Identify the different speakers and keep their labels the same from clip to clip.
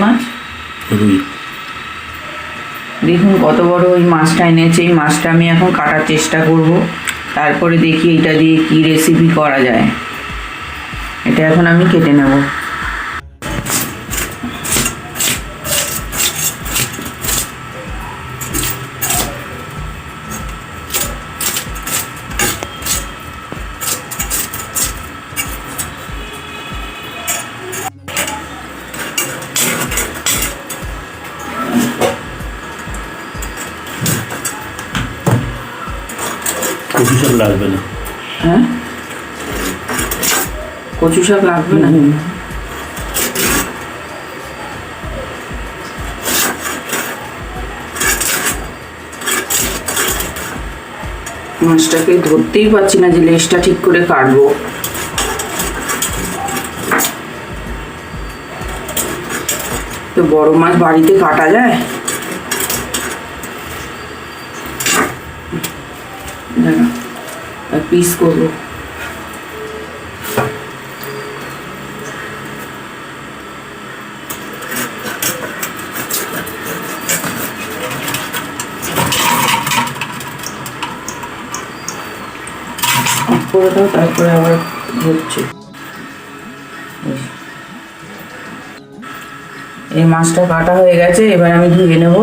Speaker 1: মাছ?
Speaker 2: রুই।
Speaker 1: দেখুন কত বড় ওই মাছটা এনেছে। এই মাছটা আমি এখন কাটার চেষ্টা করব, তারপরে দেখি এটা দিয়ে কি রেসিপি করা যায়। এটা এখন আমি কেটে নেব।
Speaker 2: কচু শাক লাগবে না।
Speaker 1: হ্যাঁ, কচু শাক লাগবে না। মাছটাকে ধরতেই পারছি না যে লেজটা ঠিক করে কাটবো। তো বড় মাছ বাড়িতে কাটা যায়? পিস করবো। করে দাও, তারপরে আবার হচ্ছে। এই মাছটা কাটা হয়ে গেছে, এবার আমি ধুয়ে নেব।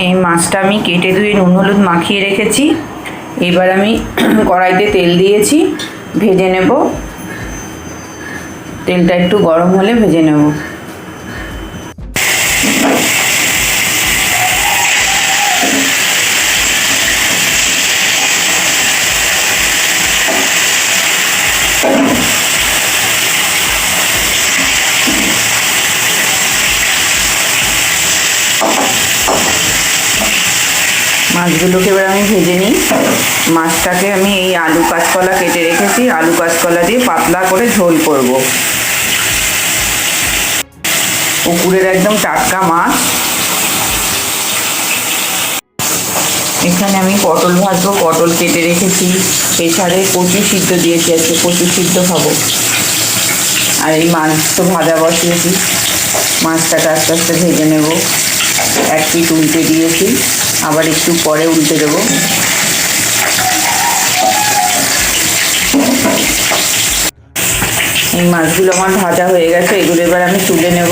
Speaker 1: এই মাছটা আমি কেটে ধুয়ে নুন হলুদ মাখিয়ে রেখেছি। এবার আমি কড়াইতে তেল দিয়েছি, ভেজে নেব। তেলটা একটু গরম হলে ভেজে নেব। মাছগুলোকে এবার আমি ভেজে নিই। মাছটাকে আমি এই আলু কাঁচকলা কেটে রেখেছি, আলু কাঁচকলা দিয়ে পাতলা করে ঝোল করব। পুকুরের একদম টাটকা মাছ। এখানে আমি পটল ভাজবো, পটল কেটে রেখেছি। প্রেসারে কচু সিদ্ধ দিয়েছি, আজকে কচু সিদ্ধ খাবো। আর এই মাছ তো ভাজা বসিয়েছি, মাছটাকে আস্তে আস্তে ভেজে নেব। এক পিঠ উল্টে দিয়েছি, আবার একটু পরে উল্টে দেবো। এই মাছগুলো আমার ভাজা হয়ে গেছে, এগুলো এবার আমি তুলে নেব।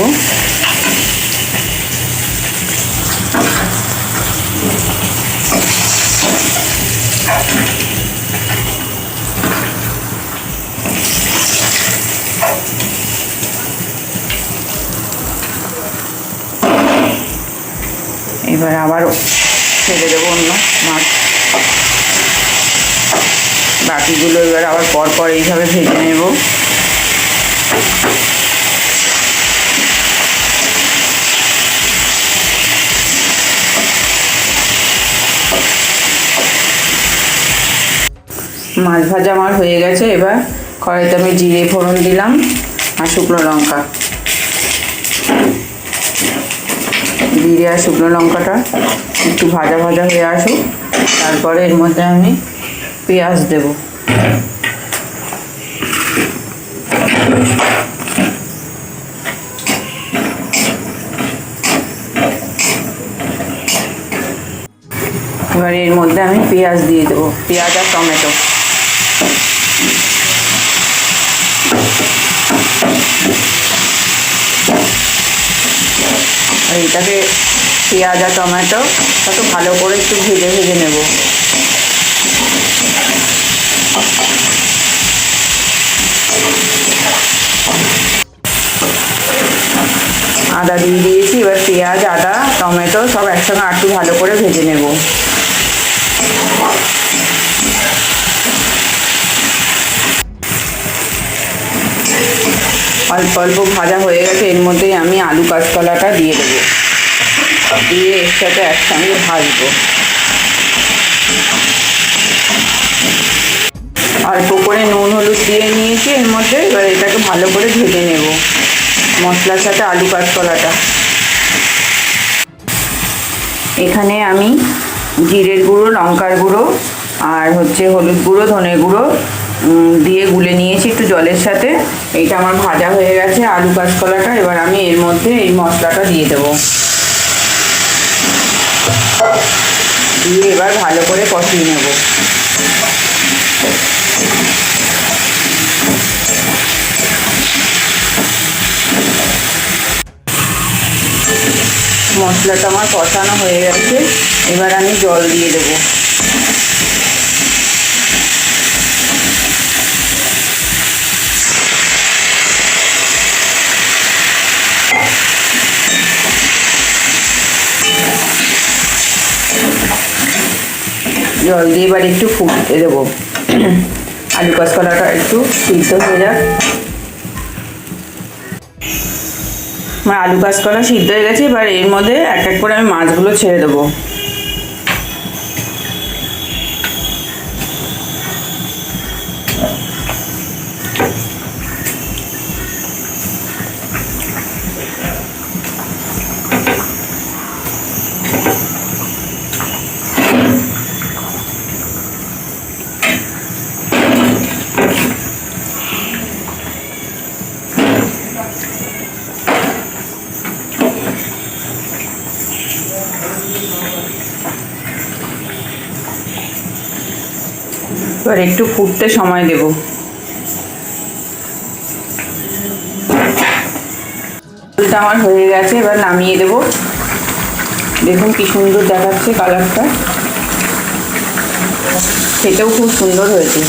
Speaker 1: এবার আবার ছেড়ে দেবো অন্য মাছ। বাকিগুলো এবার আবার পরপর এইভাবে ভেজে নেব। মাছ ভাজা আমার হয়ে গেছে। এবার কড়াইতে আমি জিরে ফোড়ন দিলাম আর শুকনো লঙ্কা। জিরে আর শুকনো লঙ্কাটা একটু ভাজা ভাজা হয়ে আসুক, তারপরে এর মধ্যে আমি পেঁয়াজ দেব। এবার এর মধ্যে আমি পেঁয়াজ দিয়ে দেবো, পেঁয়াজ আর টমেটো। আর এটাকে পেঁয়াজ আর টমেটো কত ভালো করে একটু ভেজে ভেজে নেব। আদা দিয়ে দিয়েছি, এবার পেঁয়াজ আদা টমেটো সব একসঙ্গে একটু ভালো করে ভেজে নেব। অল্প অল্প ভাজা হয়ে গেছে, এর মধ্যেই আমি আলু কাঁচকলাটা দিয়ে দেবো, দিয়ে এর সাথে একসঙ্গে ভাজবো। অল্প করে নুন হলুদ দিয়ে নিয়েছি এর মধ্যে। এবার এটাকে ভালো করে ভেজে নেব মশলার সাথে আলু কাঁচকলাটা। এখানে আমি জিরের গুঁড়ো, লঙ্কার গুঁড়ো আর হলুদ গুঁড়ো, ধনে গুঁড়ো দিয়ে গুলে নিয়েছি একটু জলের সাথে। এইটা আমার ভাজা হয়ে গেছে আলু কাঁচকলাটা। এবার আমি এর মধ্যে এই মশলাটা দিয়ে দেবো, দিয়ে এবার ভালো করে কষিয়ে নেব। মশলাটা আমার কষানো হয়ে গেছে, এবার আমি জল দিয়ে দেবো। জল দিয়ে এবার একটু ফুটতে দেবো, আলু কাঁচকলাটা একটু সিদ্ধ হয়ে যাক। আমার আলু কাঁচকলা সিদ্ধ হয়ে গেছে, এবার এর মধ্যে এক এক করে আমি মাছগুলো ছেড়ে দেবো। এবার একটু ফুটতে সময় দেব। ঝোলটা আমার হয়ে গেছে, এবার নামিয়ে দেব। দেখুন কি সুন্দর দেখাচ্ছে কালারটা, খেতেও খুব সুন্দর হয়েছে।